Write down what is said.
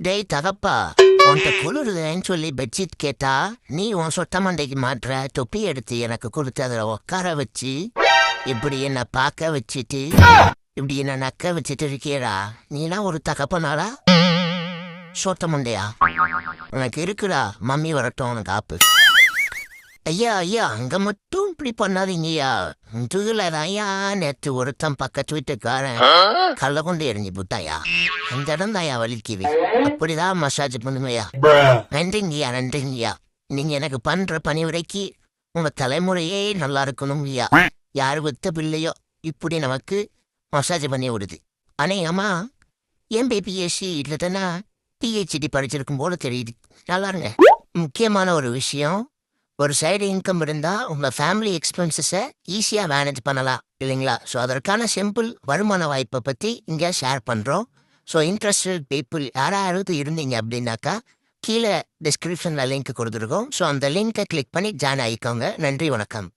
டேய் தகப்பா, உன்கிட்ட குளிருதுன்னு சொல்லி பெட்ஷீட் கேட்டா நீ உன் சொட்ட மண்டைக்கு மாட்டுற தொப்பி எடுத்து எனக்கு கொடுத்து அதில் உட்கார வச்சு இப்படி என்ன பார்க்க வச்சுட்டு இப்படி என்ன நக்க வச்சுட்டு இருக்கியடா. நீலாம் ஒரு தகப்பனாரா சொட்ட மண்டையா? உனக்கு இருக்குடா, மம்மி வரட்டும் உனக்கு ஆப்பு. ஐயா ஐயா, அங்க மட்டும் இப்படி பண்ணாதீங்கய்யா. ஐயா நேற்று ஒருத்தன் பக்கத்து வீட்டுக்காரன் கல்ல கொண்டு எரிஞ்சு போட்டாயா. அந்த இடம் தாயா வலிக்குது. அப்படிதான் மசாஜ் பண்ணுமையா. நன்றிங்கய்யா நன்றிங்கய்யா. நீங்க எனக்கு பண்ற பணிவுரைக்கு உங்க தலைமுறையே நல்லா இருக்கணும் ஐயா. யாரு வித்த பிள்ளையோ இப்படி நமக்கு மசாஜ் பண்ணி விடுது. அம்மா எம்பிபிஎஸ்சி இல்லைன்னா பிஹெச்டி படிச்சிருக்கும் போல தெரியுது. நல்லா இருங்க. முக்கியமான ஒரு விஷயம், ஒரு சைடு இன்கம் இருந்தால் உங்கள் ஃபேமிலி எக்ஸ்பென்சஸை ஈஸியாக மேனேஜ் பண்ணலாம் இல்லைங்களா? ஸோ அதற்கான சிம்பிள் வருமான வாய்ப்பை பற்றி இங்கே ஷேர் பண்ணுறோம். ஸோ இன்ட்ரெஸ்டட் பீப்புள் யாராவது இருந்தீங்க அப்படின்னாக்கா கீழே டிஸ்கிரிப்ஷனில் லிங்க் கொடுத்துருக்கோம். ஸோ அந்த லிங்க்கை கிளிக் பண்ணி ஜாயின் ஆகிக்கோங்க. நன்றி, வணக்கம்.